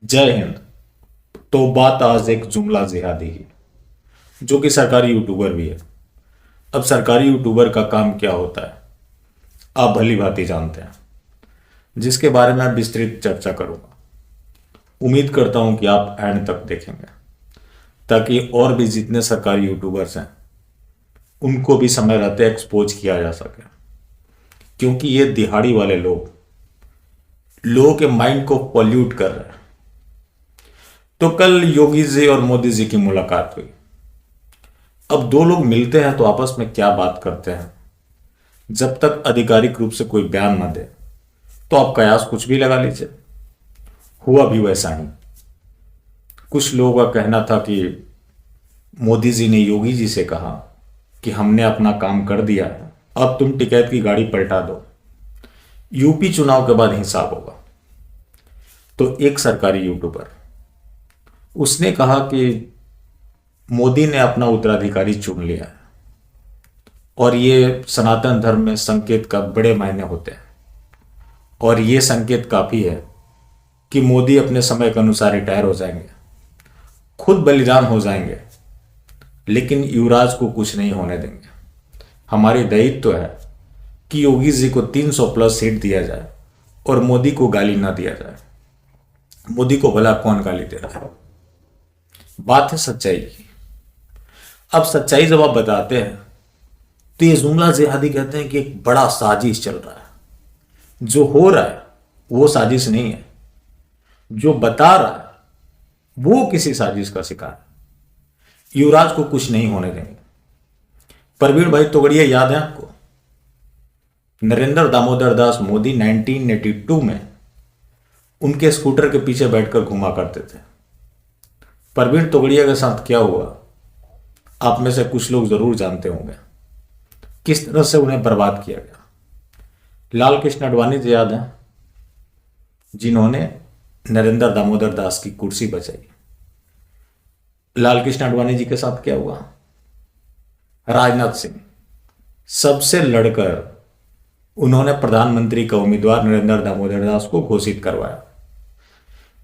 जय हिंद। तो बात आज एक जुमला जिहादी की, जो कि सरकारी यूट्यूबर भी है। अब सरकारी यूट्यूबर का काम क्या होता है आप भली भांति जानते हैं, जिसके बारे में मैं विस्तृत चर्चा करूंगा। उम्मीद करता हूं कि आप एंड तक देखेंगे, ताकि और भी जितने सरकारी यूट्यूबर्स हैं उनको भी समय रहते एक्सपोज किया जा सके, क्योंकि ये दिहाड़ी वाले लोग लोगों के माइंड को पॉल्यूट कर रहे हैं। तो कल योगी जी और मोदी जी की मुलाकात हुई। अब दो लोग मिलते हैं तो आपस में क्या बात करते हैं, जब तक आधिकारिक रूप से कोई बयान ना दे तो आप कयास कुछ भी लगा लीजिए। हुआ भी वैसा ही। कुछ लोगों का कहना था कि मोदी जी ने योगी जी से कहा कि हमने अपना काम कर दिया है, अब तुम टिकैत की गाड़ी पलटा दो, यूपी चुनाव के बाद हिसाब होगा। तो एक सरकारी यूट्यूबर उसने कहा कि मोदी ने अपना उत्तराधिकारी चुन लिया है और ये सनातन धर्म में संकेत का बड़े मायने होते हैं, और ये संकेत काफी है कि मोदी अपने समय के अनुसार रिटायर हो जाएंगे, खुद बलिदान हो जाएंगे, लेकिन युवराज को कुछ नहीं होने देंगे। हमारी दायित्व तो है कि योगी जी को 300 प्लस सीट दिया जाए और मोदी को गाली ना दिया जाए। मोदी को भला कौन गाली दे रहा है? बात है सच्चाई की। अब सच्चाई जब आप बताते हैं तो ये जुमला जिहादी कहते हैं कि एक बड़ा साजिश चल रहा है। जो हो रहा है वो साजिश नहीं है, जो बता रहा है वो किसी साजिश का शिकार है। युवराज को कुछ नहीं होने देंगे। प्रवीण भाई तोगड़िया याद है आपको? नरेंद्र दामोदर दास मोदी 1982 में उनके स्कूटर के पीछे बैठकर घुमा करते थे। प्रवीण तोगड़िया के साथ क्या हुआ आप में से कुछ लोग जरूर जानते होंगे, किस तरह से उन्हें बर्बाद किया गया। लाल कृष्ण आडवाणी जी याद है, जिन्होंने नरेंद्र दामोदर दास की कुर्सी बचाई। लाल कृष्ण आडवाणी जी के साथ क्या हुआ? राजनाथ सिंह सबसे लड़कर उन्होंने प्रधानमंत्री का उम्मीदवार नरेंद्र दामोदर दास को घोषित करवाया।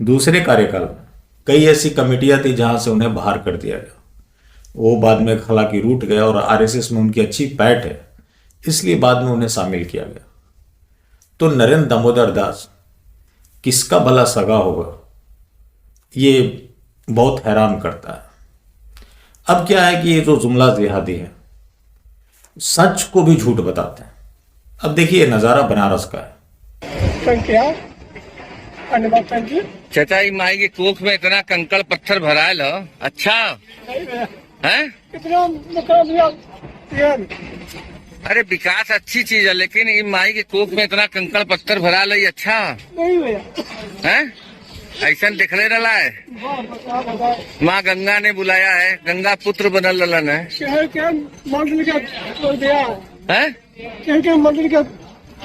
दूसरे कार्यकाल में कई ऐसी कमेटियां थी जहां से उन्हें बाहर कर दिया गया। वो बाद में हालांकि रूठ गए और आरएसएस में उनकी अच्छी पैठ है, इसलिए बाद में उन्हें शामिल किया गया। तो नरेंद्र दामोदर दास किसका भला सगा होगा, ये बहुत हैरान करता है। अब क्या है कि ये जो जुमला जिहादी है सच को भी झूठ बताते हैं। अब देखिए नजारा बनारस का है। क्या चचाई माई के कोख में इतना कंकड़ पत्थर भरायल हो। अच्छा है? कितना नुकसान हुआ ये? अरे विकास अच्छी चीज है, लेकिन ये माई के कोख में इतना कंकड़ पत्थर भरा है। अच्छा नहीं हुआ है? ऐसा दिखले रहा है। माँ गंगा ने बुलाया है, गंगा पुत्र बनल रलन है। शहर के मंदिर का तोड़ दिया हैं? शहर के मंदिर का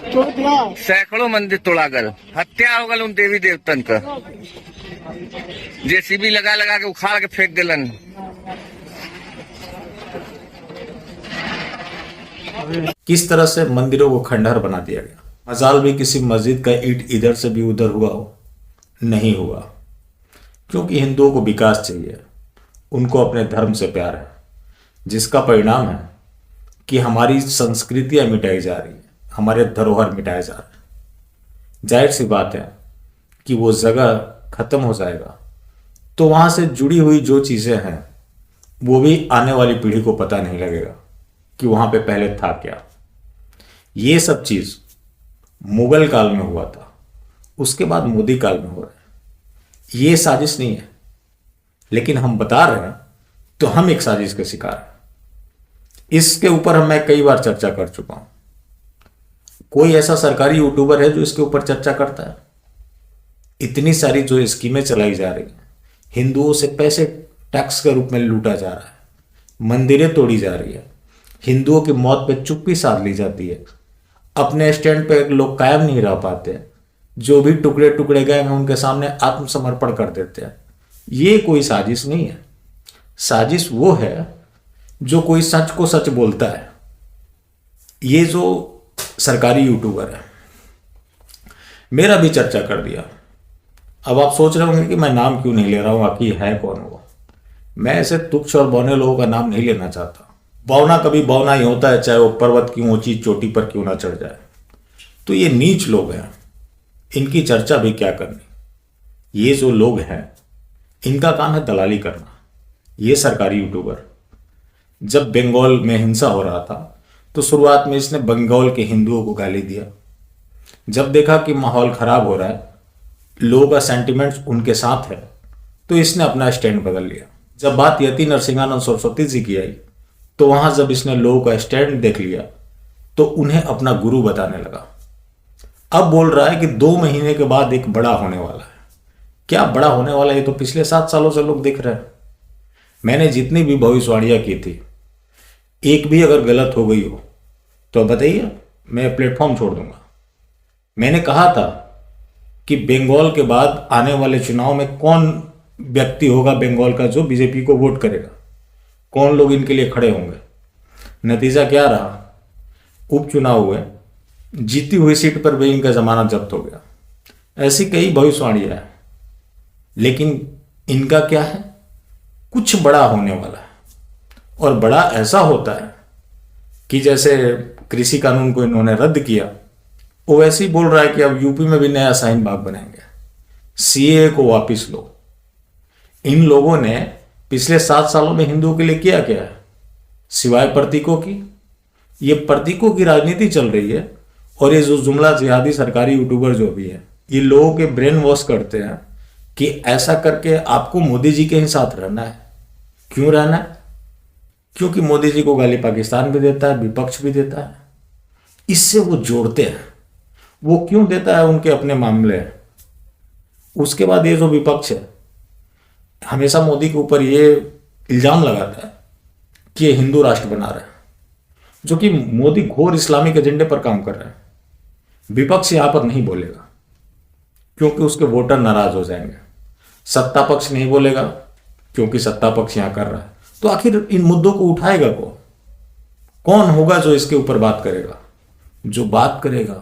तोड़ दिया। सैकड़ों मंदिर तोड़ा गल, हत्या हो गल उन देवी देवतन का। जेसीबी लगा लगा के उखाड़ के फेंक दिलन। किस तरह से मंदिरों को खंडहर बना दिया गया। मजाल भी किसी मस्जिद का ईंट इधर से भी उधर हुआ हो? नहीं हुआ, क्योंकि हिंदुओं को विकास चाहिए, उनको अपने धर्म से प्यार है, जिसका परिणाम है कि हमारी संस्कृतियां मिटाई जा रही है, हमारे धरोहर मिटाए जा रहे हैं। जाहिर सी बात है कि वो जगह खत्म हो जाएगा तो वहां से जुड़ी हुई जो चीजें हैं वो भी आने वाली पीढ़ी को पता नहीं लगेगा कि वहां पे पहले था क्या। ये सब चीज मुगल काल में हुआ था, उसके बाद मोदी काल में हो रहा है। ये साजिश नहीं है, लेकिन हम बता रहे हैं तो हम एक साजिश के शिकार हैं। इसके ऊपर मैं कई बार चर्चा कर चुका हूं। कोई ऐसा सरकारी यूट्यूबर है जो इसके ऊपर चर्चा करता है? इतनी सारी जो स्कीमें चलाई जा रही हैं, हिंदुओं से पैसे टैक्स के रूप में लूटा जा रहा है, मंदिरें तोड़ी जा रही है, हिंदुओं की मौत पे चुप्पी साध ली जाती है, अपने स्टैंड पे लोग कायम नहीं रह पाते, जो भी टुकड़े टुकड़े गए हैं उनके सामने आत्मसमर्पण कर देते हैं। ये कोई साजिश नहीं है। साजिश वो है जो कोई सच को सच बोलता है। ये जो सरकारी यूट्यूबर है, मेरा भी चर्चा कर दिया, अब आप सोच रहे होंगे कि मैं नाम क्यों नहीं ले रहा हूं, आखिर है कौन वो। मैं ऐसे तुच्छ और बौने लोगों का नाम नहीं लेना चाहता। बौना कभी बौना ही होता है, चाहे वो पर्वत की ऊंची चोटी पर क्यों ना चढ़ जाए। तो ये नीच लोग हैं, इनकी चर्चा भी क्या करनी। ये जो लोग हैं इनका काम है दलाली करना। ये सरकारी यूट्यूबर, जब बंगाल में हिंसा हो रहा था तो शुरुआत में इसने बंगाल के हिंदुओं को गाली दिया। जब देखा कि माहौल खराब हो रहा है, लोगों का सेंटिमेंट्स उनके साथ है, तो इसने अपना स्टैंड बदल लिया। जब बात यति नरसिंहानंद सरस्वती जी की आई तो वहां जब इसने लोगों का स्टैंड देख लिया तो उन्हें अपना गुरु बताने लगा। अब बोल रहा है कि 2 महीने के बाद एक बड़ा होने वाला है। क्या बड़ा होने वाला है, ये तो पिछले 7 सालों से लोग देख रहे हैं। मैंने जितनी भी भविष्यवाणियां की थी, एक भी अगर गलत हो गई हो तो बताइए, मैं प्लेटफॉर्म छोड़ दूंगा। मैंने कहा था कि बंगाल के बाद आने वाले चुनाव में कौन व्यक्ति होगा बंगाल का जो बीजेपी को वोट करेगा, कौन लोग इनके लिए खड़े होंगे। नतीजा क्या रहा, उपचुनाव हुए, जीती हुई सीट पर भी इनका जमानत जब्त हो गया। ऐसी कई भविष्यवाणियां हैं, लेकिन इनका क्या है, कुछ बड़ा होने वाला है। और बड़ा ऐसा होता है कि जैसे कृषि कानून को इन्होंने रद्द किया, वो वैसे ही बोल रहा है कि अब यूपी में भी नया शाहीन बाग बनाएंगे। सीए को वापिस लो। इन लोगों ने पिछले 7 सालों में हिंदुओं के लिए किया क्या है, सिवाय प्रतीकों की। ये प्रतीकों की राजनीति चल रही है। और ये जो जुमला जिहादी सरकारी यूट्यूबर जो भी है, ये लोगों के ब्रेन वॉश करते हैं कि ऐसा करके आपको मोदी जी के ही साथ रहना है। क्यों रहना है? क्योंकि मोदी जी को गाली पाकिस्तान भी देता है, विपक्ष भी देता है, इससे वो जोड़ते हैं। वो क्यों देता है, उनके अपने मामले हैं। उसके बाद ये जो विपक्ष है हमेशा मोदी के ऊपर ये इल्जाम लगाता है कि ये हिंदू राष्ट्र बना रहा है, जो कि मोदी घोर इस्लामिक एजेंडे पर काम कर रहा है। विपक्ष यहां पर नहीं बोलेगा क्योंकि उसके वोटर नाराज हो जाएंगे। सत्ता पक्ष नहीं बोलेगा क्योंकि सत्ता पक्ष यहां कर रहा है। तो आखिर इन मुद्दों को उठाएगा कौन होगा जो इसके ऊपर बात करेगा? जो बात करेगा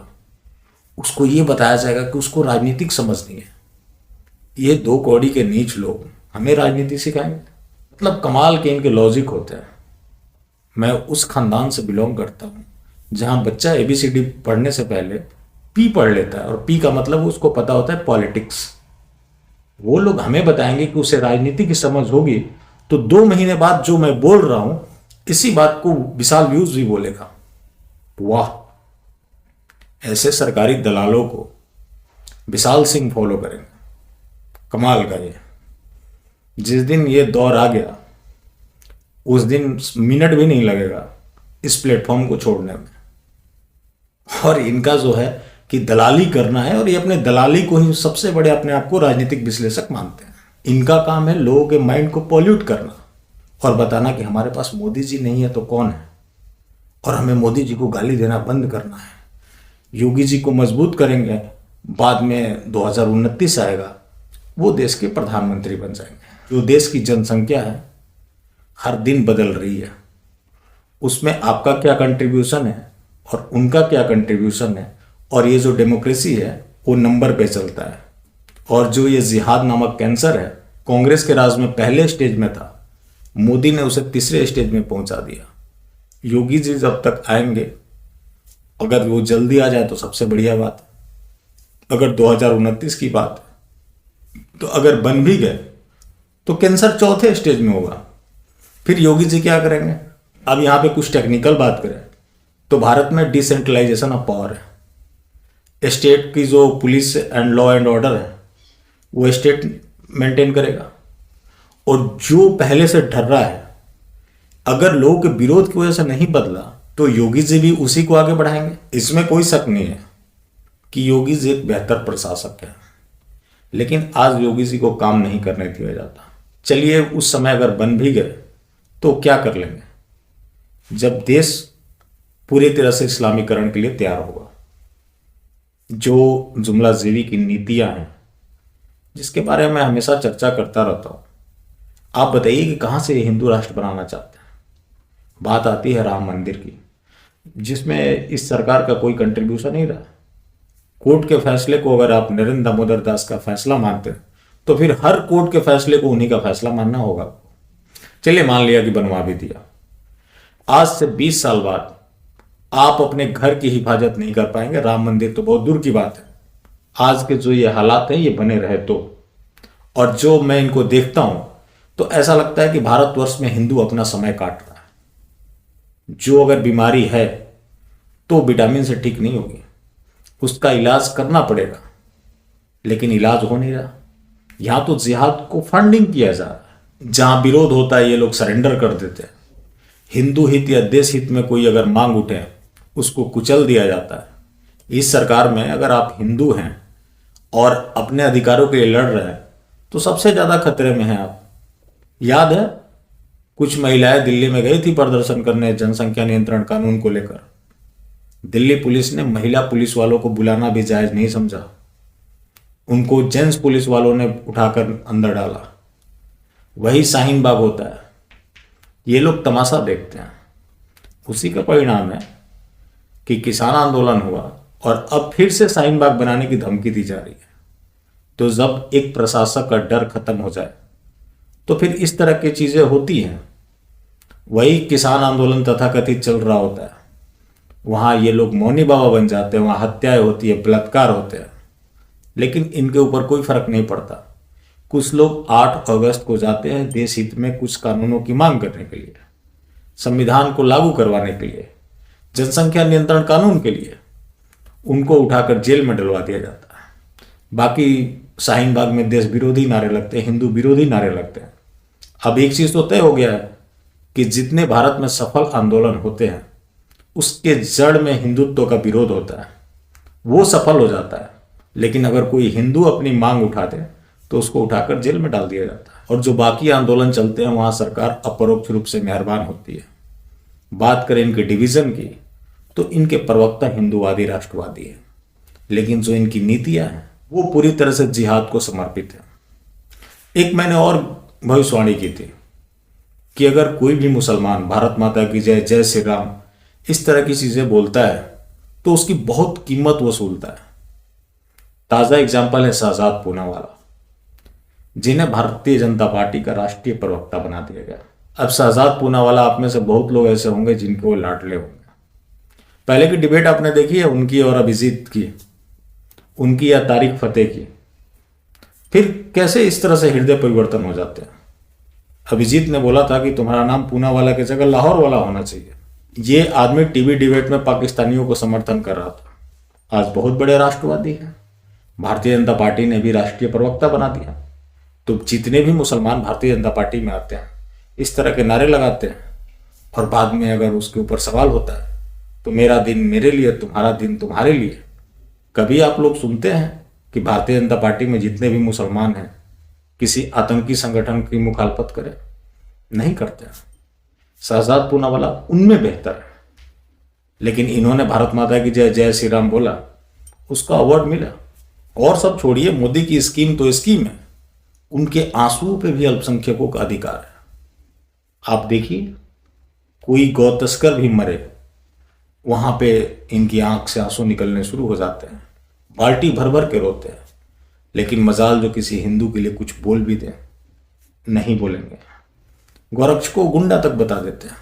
उसको ये बताया जाएगा कि उसको राजनीतिक समझ नहीं है। ये 2 कौड़ी के नीच लोग हमें राजनीति सिखाएंगे। मतलब कमाल के इनके लॉजिक होते हैं। मैं उस खानदान से बिलोंग करता हूं जहां बच्चा ABCD पढ़ने से पहले पी पढ़ लेता है, और पी का मतलब उसको पता होता है पॉलिटिक्स। वो लोग हमें बताएंगे कि उसे राजनीति की समझ होगी तो 2 महीने बाद जो मैं बोल रहा हूं इसी बात को विशाल व्यूज भी बोलेगा। वाह, ऐसे सरकारी दलालों को विशाल सिंह फॉलो करेंगे। कमाल का ये। जिस दिन ये दौर आ गया उस दिन मिनट भी नहीं लगेगा इस प्लेटफॉर्म को छोड़ने में। और इनका जो है कि दलाली करना है, और ये अपने दलाली को ही सबसे बड़े अपने आप को राजनीतिक विश्लेषक मानते हैं। इनका काम है लोगों के माइंड को पॉल्यूट करना और बताना कि हमारे पास मोदी जी नहीं है तो कौन है, और हमें मोदी जी को गाली देना बंद करना है। योगी जी को मजबूत करेंगे, बाद में 2029 आएगा, वो देश के प्रधानमंत्री बन जाएंगे। जो देश की जनसंख्या है हर दिन बदल रही है, उसमें आपका क्या कंट्रीब्यूशन है और उनका क्या कंट्रीब्यूशन है। और ये जो डेमोक्रेसी है वो नंबर पे चलता है। और जो ये जिहाद नामक कैंसर है, कांग्रेस के राज में पहले स्टेज में था, मोदी ने उसे तीसरे स्टेज में पहुंचा दिया। योगी जी जब तक आएंगे, अगर वो जल्दी आ जाए तो सबसे बढ़िया बात है। अगर 2029 की बात है तो अगर बन भी गए तो कैंसर चौथे स्टेज में होगा। फिर योगी जी क्या करेंगे? अब यहां पे कुछ टेक्निकल बात करें तो भारत में डिसेंट्रलाइजेशन ऑफ पावर है। स्टेट की जो police and law and order है वो स्टेट मेंटेन करेगा, और जो पहले से डर रहा है, अगर लोगों के विरोध की वजह से नहीं बदला तो योगी जी भी उसी को आगे बढ़ाएंगे। इसमें कोई शक नहीं है कि योगी जी एक बेहतर प्रशासक है, लेकिन आज योगी जी को काम नहीं करने दिया जाता। चलिए, उस समय अगर बन भी गए तो क्या कर लेंगे जब देश पूरी तरह से इस्लामीकरण के लिए तैयार होगा। जो जुमला जीवी की नीतियां हैं जिसके बारे में हमेशा चर्चा करता रहता हूं, आप बताइए कि कहां से ये हिंदू राष्ट्र बनाना चाहते हैं। बात आती है राम मंदिर की, जिसमें इस सरकार का कोई कंट्रीब्यूशन नहीं रहा। कोर्ट के फैसले को अगर आप नरेंद्र दामोदर दास का फैसला मानते हैं तो फिर हर कोर्ट के फैसले को उन्हीं का फैसला मानना होगा। चलिए मान लिया कि बनवा भी दिया, आज से 20 साल बाद आप अपने घर की हिफाजत नहीं कर पाएंगे, राम मंदिर तो बहुत दूर की बात है। आज के जो ये हालात हैं ये बने रहे तो, और जो मैं इनको देखता हूं तो ऐसा लगता है कि भारतवर्ष में हिंदू अपना समय काट रहा है। जो अगर बीमारी है तो विटामिन से ठीक नहीं होगी, उसका इलाज करना पड़ेगा, लेकिन इलाज हो नहीं रहा। यहां तो जिहाद को फंडिंग किया जा रहा है, जहां विरोध होता है ये लोग सरेंडर कर देते हैं। हिंदू हित या देश हित में कोई अगर मांग उठे उसको कुचल दिया जाता है। इस सरकार में अगर आप हिंदू हैं और अपने अधिकारों के लिए लड़ रहे हैं तो सबसे ज्यादा खतरे में हैं आप। याद है कुछ महिलाएं दिल्ली में गई थी प्रदर्शन करने जनसंख्या नियंत्रण कानून को लेकर। दिल्ली पुलिस ने महिला पुलिस वालों को बुलाना भी जायज नहीं समझा, उनको जेंट्स पुलिस वालों ने उठाकर अंदर डाला। वही शाहीन बाग होता है, ये लोग तमाशा देखते हैं। उसी का परिणाम है कि किसान आंदोलन हुआ और अब फिर से शाहीन बाग बनाने की धमकी दी जा रही है। तो जब एक प्रशासक का डर खत्म हो जाए तो फिर इस तरह की चीजें होती हैं। वही किसान आंदोलन तथाकथित चल रहा होता है, वहां ये लोग मौनी बाबा बन जाते हैं, वहां हत्याएं होती है, बलात्कार होते हैं, लेकिन इनके ऊपर कोई फर्क नहीं पड़ता। कुछ लोग 8 अगस्त को जाते हैं देश हित में कुछ कानूनों की मांग करने के लिए, संविधान को लागू करवाने के लिए, जनसंख्या नियंत्रण कानून के लिए, उनको उठाकर जेल में डलवा दिया जाता है। बाकी शाहीन बाग में देश विरोधी नारे लगते हैं, हिंदू विरोधी नारे लगते हैं। अब एक चीज तो तय हो गया है कि जितने भारत में सफल आंदोलन होते हैं उसके जड़ में हिंदुत्व का विरोध होता है, वो सफल हो जाता है। लेकिन अगर कोई हिंदू अपनी मांग उठाते तो उसको उठाकर जेल में डाल दिया जाता है। और जो बाकी आंदोलन चलते हैं वहां सरकार अपरोक्ष रूप से मेहरबान होती है। बात करें इनके डिवीजन की तो इनके प्रवक्ता हिंदूवादी राष्ट्रवादी है, लेकिन जो इनकी नीतियां हैं वो पूरी तरह से जिहाद को समर्पित है। एक मैंने और भविष्यवाणी की थी कि अगर कोई भी मुसलमान भारत माता की जय, जय श्री राम इस तरह की चीजें बोलता है तो उसकी बहुत कीमत वसूलता है। ताजा एग्जाम्पल है शहजाद पूनावाला, जिन्हें भारतीय जनता पार्टी का राष्ट्रीय प्रवक्ता बना दिया गया। अब शहजाद पूनावाला आप में से बहुत लोग ऐसे होंगे जिनके वो लाडले होंगे। पहले की डिबेट आपने देखी है उनकी और अभिजीत की, उनकी या तारिक फतेह की। फिर कैसे इस तरह से हृदय परिवर्तन हो जाते हैं। अभिजीत ने बोला था कि तुम्हारा नाम पूनावाला की जगह लाहौर वाला होना चाहिए। ये आदमी टीवी डिबेट में पाकिस्तानियों को समर्थन कर रहा था। आज बहुत बड़े राष्ट्रवादी हैं, भारतीय जनता पार्टी ने भी राष्ट्रीय प्रवक्ता बना दिया। तो जितने भी मुसलमान भारतीय जनता पार्टी में आते हैं इस तरह के नारे लगाते हैं, और बाद में अगर उसके ऊपर सवाल होता है तो मेरा दिन मेरे लिए, तुम्हारा दिन तुम्हारे लिए। कभी आप लोग सुनते हैं कि भारतीय जनता पार्टी में जितने भी मुसलमान हैं किसी आतंकी संगठन की मुखालफत करें? नहीं करते हैं। शहजाद पूनावाला उनमें बेहतर है, लेकिन इन्होंने भारत माता की जय, जय श्री राम बोला, उसका अवार्ड मिला। और सब छोड़िए, मोदी की स्कीम तो स्कीम है, उनके आंसुओं पे भी अल्पसंख्यकों का अधिकार है। आप देखिए, कोई गौ तस्कर भी मरे वहां पे इनकी आंख से आंसू निकलने शुरू हो जाते हैं, बाल्टी भर भर के रोते हैं। लेकिन मजाल जो किसी हिंदू के लिए कुछ बोल भी दें, नहीं बोलेंगे। गोरक्ष को गुंडा तक बता देते हैं।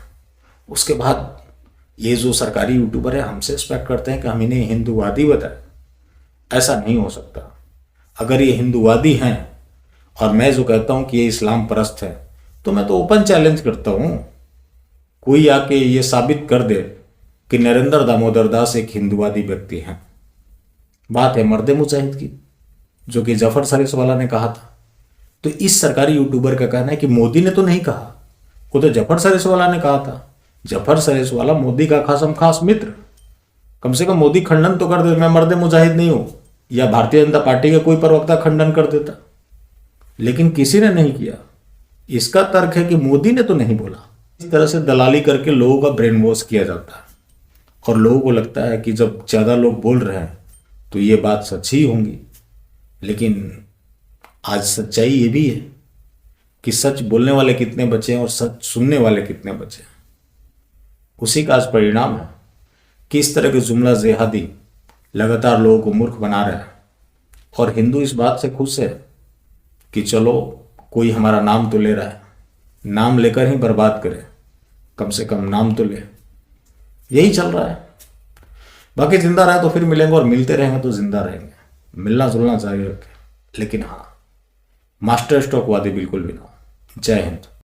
उसके बाद ये जो सरकारी यूट्यूबर है हमसे एक्सपेक्ट करते हैं कि हम इन्हें हिंदूवादी बताएं। ऐसा नहीं हो सकता। अगर ये हिंदूवादी हैं और मैं जो कहता हूं कि ये इस्लाम परस्त है, तो मैं तो ओपन चैलेंज करता हूं, कोई आके ये साबित कर दे कि नरेंद्र दामोदर दास एक हिंदूवादी व्यक्ति हैं। बात है मर्द मुजाहिद की, जो कि जफर सरेशवाला ने कहा था। तो इस सरकारी यूट्यूबर का कहना है कि मोदी ने तो नहीं कहा, वो तो जफर सरेशवाला ने कहा था। जफर सरेशवाला मोदी का खासम खास मित्र, कम से कम मोदी खंडन तो कर दे, मैं मर्द मुजाहिद नहीं हूं, या भारतीय जनता पार्टी का कोई प्रवक्ता खंडन कर देता, लेकिन किसी ने नहीं किया। इसका तर्क है कि मोदी ने तो नहीं बोला। इस तरह से दलाली करके लोगों का ब्रेन वॉश किया जाता है, और लोगों को लगता है कि जब ज्यादा लोग बोल रहे हैं तो ये बात सच ही होंगी। लेकिन आज सच्चाई ये भी है कि सच बोलने वाले कितने बचे हैं और सच सुनने वाले कितने बचे हैं। उसी का आज परिणाम है कि इस तरह के जुमला जेहादी लगातार लोगों को मूर्ख बना रहा है। और हिंदू इस बात से खुश है कि चलो कोई हमारा नाम तो ले रहा है, नाम लेकर ही बर्बाद करे, कम से कम नाम तो ले। यही चल रहा है। बाकी जिंदा रहे तो फिर मिलेंगे, और मिलते रहेंगे तो जिंदा रहेंगे। मिलना जुलना जारी रखें, लेकिन हाँ, मास्टर स्ट्रोक वादी बिल्कुल भी ना हो। जय हिंद।